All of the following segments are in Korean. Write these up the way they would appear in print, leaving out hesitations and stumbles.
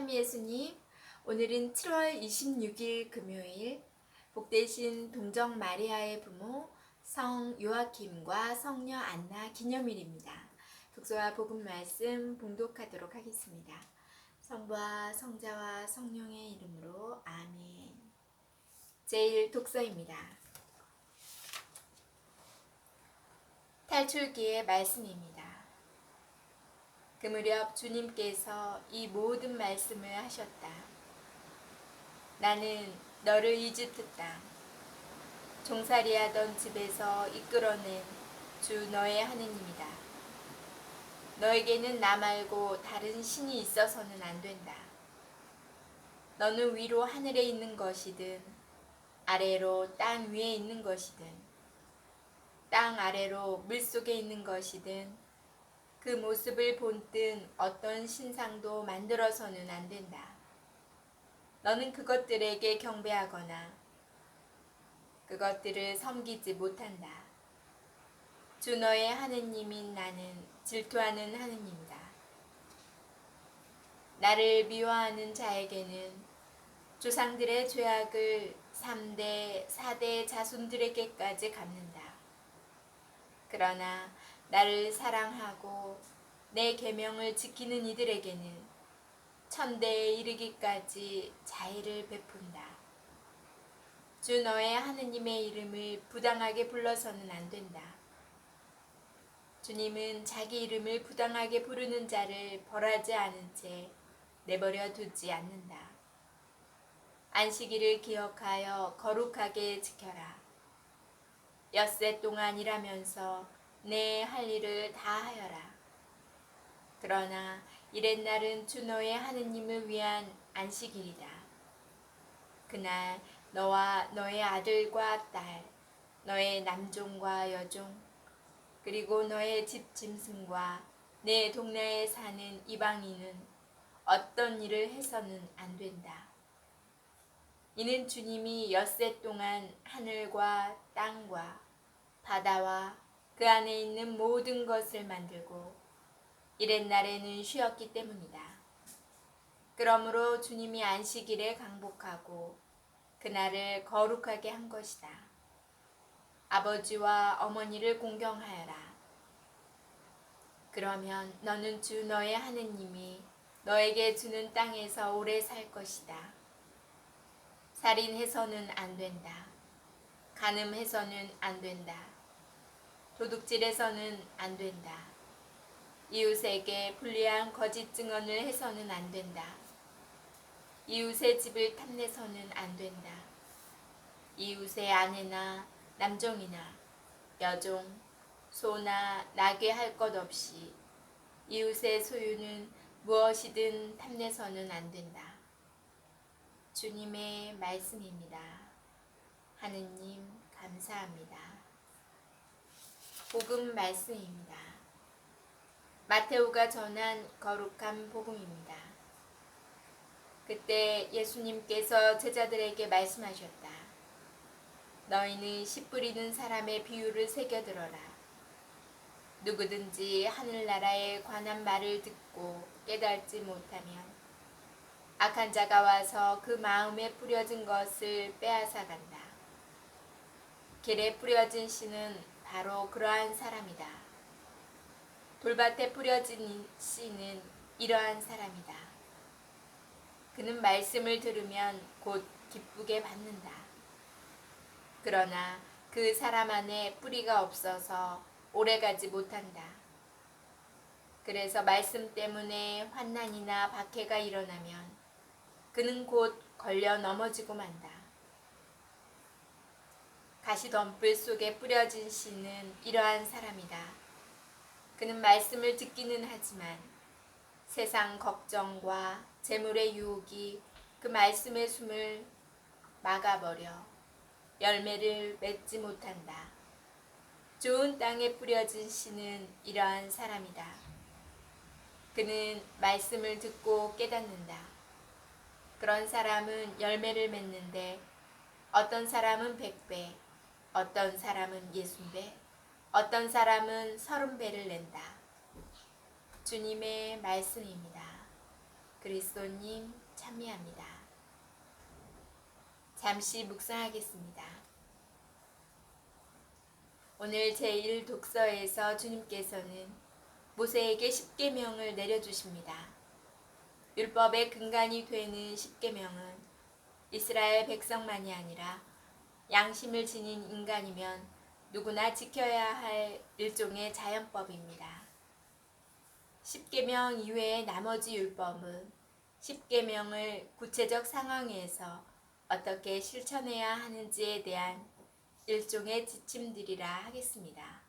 참 예수님, 오늘은 7월 26일 금요일, 복되신 동정 마리아의 부모 성 요아킴과 성녀 안나 기념일입니다. 독서와 복음 말씀 봉독하도록 하겠습니다. 성부와 성자와 성령의 이름으로 아멘. 제1 독서입니다. 탈출기의 말씀입니다. 그 무렵 주님께서 이 모든 말씀을 하셨다. 나는 너를 이집트 땅, 종살이하던 집에서 이끌어낸 주 너의 하느님이다. 너에게는 나 말고 다른 신이 있어서는 안 된다. 너는 위로 하늘에 있는 것이든 아래로 땅 위에 있는 것이든 땅 아래로 물속에 있는 것이든 그 모습을 본뜬 어떤 신상도 만들어서는 안 된다. 너는 그것들에게 경배하거나 그것들을 섬기지 못한다. 주 너의 하느님인 나는 질투하는 하느님이다. 나를 미워하는 자에게는 조상들의 죄악을 3대, 4대 자손들에게까지 갚는다. 그러나 나를 사랑하고 내 계명을 지키는 이들에게는 천대에 이르기까지 자애를 베푼다. 주 너의 하느님의 이름을 부당하게 불러서는 안 된다. 주님은 자기 이름을 부당하게 부르는 자를 벌하지 않은 채 내버려 두지 않는다. 안식일을 기억하여 거룩하게 지켜라. 엿새 동안 일하면서 내 할 일을 다 하여라. 그러나 이렛날은 주 너의 하느님을 위한 안식일이다. 그날 너와 너의 아들과 딸, 너의 남종과 여종, 그리고 너의 집 짐승과 내 동네에 사는 이방인은 어떤 일을 해서는 안 된다. 이는 주님이 엿새 동안 하늘과 땅과 바다와 그 안에 있는 모든 것을 만들고 이렛날에는 쉬었기 때문이다. 그러므로 주님이 안식일에 강복하고 그날을 거룩하게 한 것이다. 아버지와 어머니를 공경하여라. 그러면 너는 주 너의 하느님이 너에게 주는 땅에서 오래 살 것이다. 살인해서는 안 된다. 간음해서는 안 된다. 도둑질해서는 안 된다. 이웃에게 불리한 거짓 증언을 해서는 안 된다. 이웃의 집을 탐내서는 안 된다. 이웃의 아내나 남종이나 여종, 소나 나귀 할 것 없이 이웃의 소유는 무엇이든 탐내서는 안 된다. 주님의 말씀입니다. 하느님 감사합니다. 복음 말씀입니다. 마테오가 전한 거룩한 복음입니다. 그때 예수님께서 제자들에게 말씀하셨다. 너희는 씨 뿌리는 사람의 비유를 새겨들어라. 누구든지 하늘나라에 관한 말을 듣고 깨닫지 못하면 악한 자가 와서 그 마음에 뿌려진 것을 빼앗아 간다. 길에 뿌려진 씨는 바로 그러한 사람이다. 돌밭에 뿌려진 씨는 이러한 사람이다. 그는 말씀을 들으면 곧 기쁘게 받는다. 그러나 그 사람 안에 뿌리가 없어서 오래가지 못한다. 그래서 말씀 때문에 환난이나 박해가 일어나면 그는 곧 걸려 넘어지고 만다. 가시덤불 속에 뿌려진 씨는 이러한 사람이다. 그는 말씀을 듣기는 하지만 세상 걱정과 재물의 유혹이 그 말씀의 숨을 막아버려 열매를 맺지 못한다. 좋은 땅에 뿌려진 씨는 이러한 사람이다. 그는 말씀을 듣고 깨닫는다. 그런 사람은 열매를 맺는데 어떤 사람은 100배, 어떤 사람은 60배, 어떤 사람은 30배를 낸다. 주님의 말씀입니다. 그리스도님 찬미합니다. 잠시 묵상하겠습니다. 오늘 제1독서에서 주님께서는 모세에게 십계명을 내려주십니다. 율법의 근간이 되는 십계명은 이스라엘 백성만이 아니라 양심을 지닌 인간이면 누구나 지켜야 할 일종의 자연법입니다. 십계명 이외의 나머지 율법은 십계명을 구체적 상황에서 어떻게 실천해야 하는지에 대한 일종의 지침들이라 하겠습니다.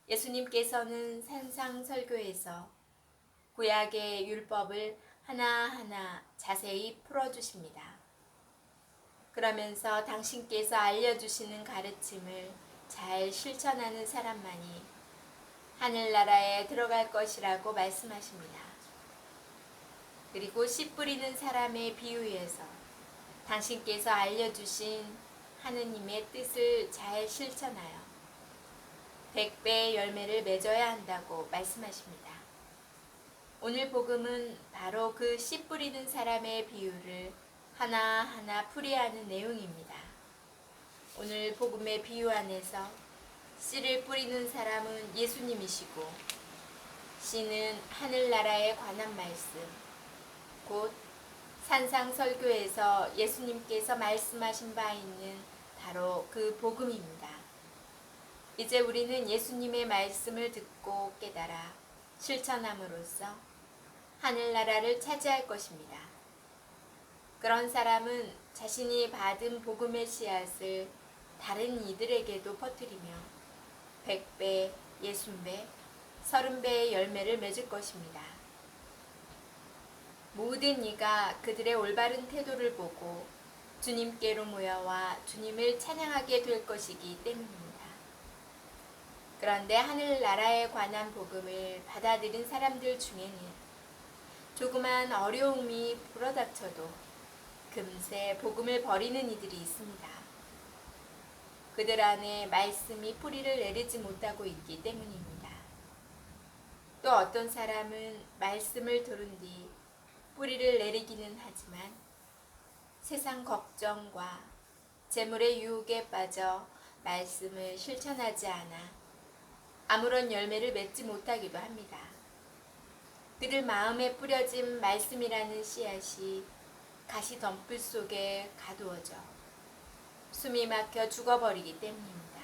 예수님께서는 산상설교에서 구약의 율법을 하나하나 자세히 풀어주십니다. 그러면서 당신께서 알려주시는 가르침을 잘 실천하는 사람만이 하늘나라에 들어갈 것이라고 말씀하십니다. 그리고 씨 뿌리는 사람의 비유에서 당신께서 알려주신 하느님의 뜻을 잘 실천하여 100배의 열매를 맺어야 한다고 말씀하십니다. 오늘 복음은 바로 그 씨 뿌리는 사람의 비유를 하나하나 풀이하는 내용입니다. 오늘 복음의 비유 안에서 씨를 뿌리는 사람은 예수님이시고 씨는 하늘나라에 관한 말씀, 곧 산상설교에서 예수님께서 말씀하신 바 있는 바로 그 복음입니다. 이제 우리는 예수님의 말씀을 듣고 깨달아 실천함으로써 하늘나라를 차지할 것입니다. 그런 사람은 자신이 받은 복음의 씨앗을 다른 이들에게도 퍼뜨리며 100배, 60배, 30배의 열매를 맺을 것입니다. 모든 이가 그들의 올바른 태도를 보고 주님께로 모여와 주님을 찬양하게 될 것이기 때문입니다. 그런데 하늘나라에 관한 복음을 받아들인 사람들 중에는 조그만 어려움이 불어닥쳐도 금세 복음을 버리는 이들이 있습니다. 그들 안에 말씀이 뿌리를 내리지 못하고 있기 때문입니다. 또 어떤 사람은 말씀을 들은 뒤 뿌리를 내리기는 하지만 세상 걱정과 재물의 유혹에 빠져 말씀을 실천하지 않아 아무런 열매를 맺지 못하기도 합니다. 그들 마음에 뿌려진 말씀이라는 씨앗이 가시덤불 속에 가두어져 숨이 막혀 죽어버리기 때문입니다.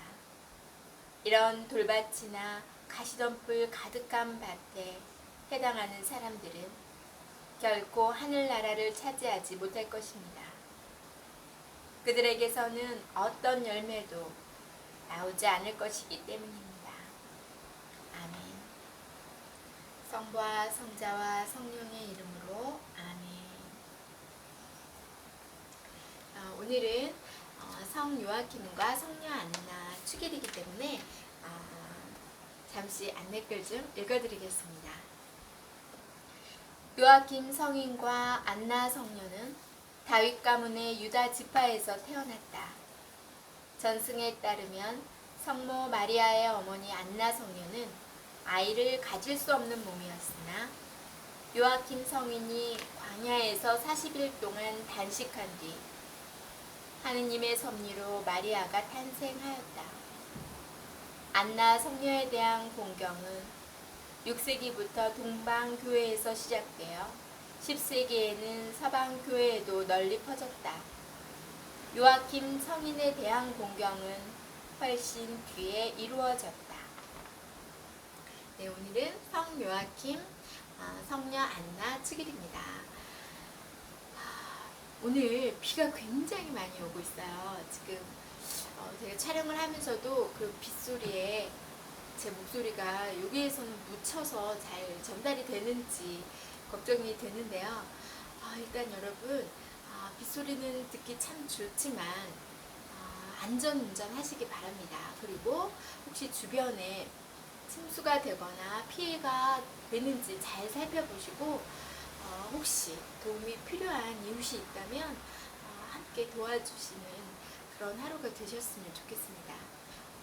이런 돌밭이나 가시덤불 가득한 밭에 해당하는 사람들은 결코 하늘나라를 차지하지 못할 것입니다. 그들에게서는 어떤 열매도 나오지 않을 것이기 때문입니다. 아멘. 성부와 성자와 성령의 이름으로 아멘. 오늘은 성 요아킴과 성녀 안나 축일이기 때문에 잠시 안내글 좀 읽어드리겠습니다. 요아킴 성인과 안나 성녀는 다윗 가문의 유다 지파에서 태어났다. 전승에 따르면 성모 마리아의 어머니 안나 성녀는 아이를 가질 수 없는 몸이었으나 요아킴 성인이 광야에서 40일 동안 단식한 뒤 하느님의 섭리로 마리아가 탄생하였다. 안나 성녀에 대한 공경은 6세기부터 동방교회에서 시작되어 10세기에는 서방교회에도 널리 퍼졌다. 요아킴 성인에 대한 공경은 훨씬 뒤에 이루어졌다. 네, 오늘은 성 요아킴, 성녀 안나 축일입니다. 오늘 비가 굉장히 많이 오고 있어요. 지금 제가 촬영을 하면서도 그 빗소리에 제 목소리가 여기에서는 묻혀서 잘 전달이 되는지 걱정이 되는데요. 일단 여러분 빗소리는 듣기 참 좋지만 안전운전 하시기 바랍니다. 그리고 혹시 주변에 침수가 되거나 피해가 되는지 잘 살펴보시고 혹시 도움이 필요한 이웃이 있다면 함께 도와주시는 그런 하루가 되셨으면 좋겠습니다.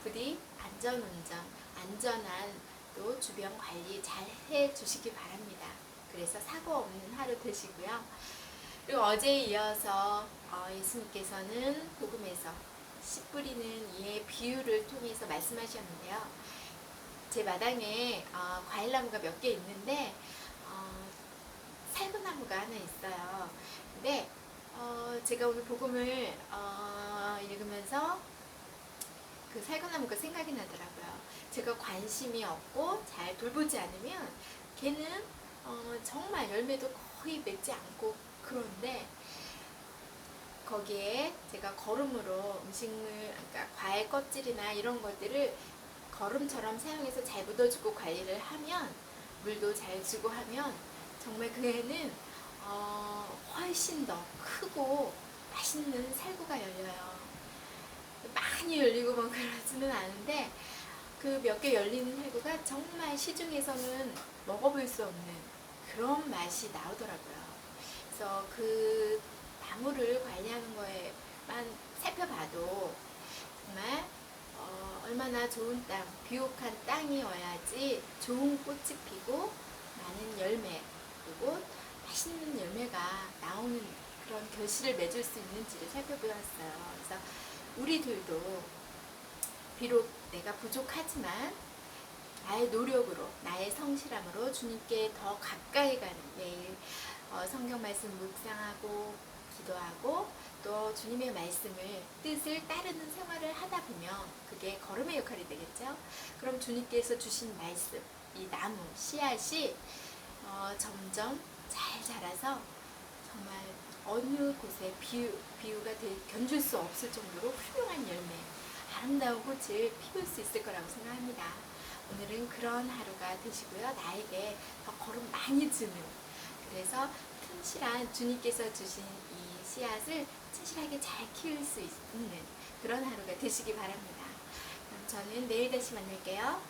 부디 안전운전, 안전한 또 주변 관리 잘 해주시기 바랍니다. 그래서 사고 없는 하루 되시고요. 그리고 어제에 이어서 예수님께서는 복음에서 씨 뿌리는 이의 비유를 통해서 말씀하셨는데요. 제 마당에 과일나무가 몇 개 있는데 살구나무가 하나 있어요. 근데 제가 오늘 복음을 읽으면서 그 살구나무가 생각이 나더라고요. 제가 관심이 없고 잘 돌보지 않으면 걔는 정말 열매도 거의 맺지 않고 그런데 거기에 제가 거름으로 음식물, 그러니까 과일 껍질이나 이런 것들을 거름처럼 사용해서 잘 묻어주고 관리를 하면 물도 잘 주고 하면 정말 그 애는 훨씬 더 크고 맛있는 살구가 열려요. 많이 열리고 막 그러지는 않은데 그 몇 개 열리는 살구가 정말 시중에서는 먹어볼 수 없는 그런 맛이 나오더라고요. 그래서 그 나무를 관리하는 거에만 살펴봐도 정말 얼마나 좋은 땅, 비옥한 땅이어야지 좋은 꽃이 피고 많은 열매 그리고 맛있는 열매가 나오는 그런 결실을 맺을 수 있는지를 살펴보았어요. 그래서 우리들도 비록 내가 부족하지만 나의 노력으로 나의 성실함으로 주님께 더 가까이 가는 매일 성경 말씀 묵상하고 기도하고 또 주님의 말씀을 뜻을 따르는 생활을 하다 보면 그게 걸음의 역할이 되겠죠. 그럼 주님께서 주신 말씀 이 나무 씨앗이 점점 잘 자라서 정말 어느 곳에 비유가 견줄 수 없을 정도로 훌륭한 열매 아름다운 꽃을 피울 수 있을 거라고 생각합니다. 오늘은 그런 하루가 되시고요. 나에게 더 걸음 많이 주는 그래서 튼실한 주님께서 주신 이 씨앗을 튼실하게 잘 키울 수 있는 그런 하루가 되시기 바랍니다. 그럼 저는 내일 다시 만날게요.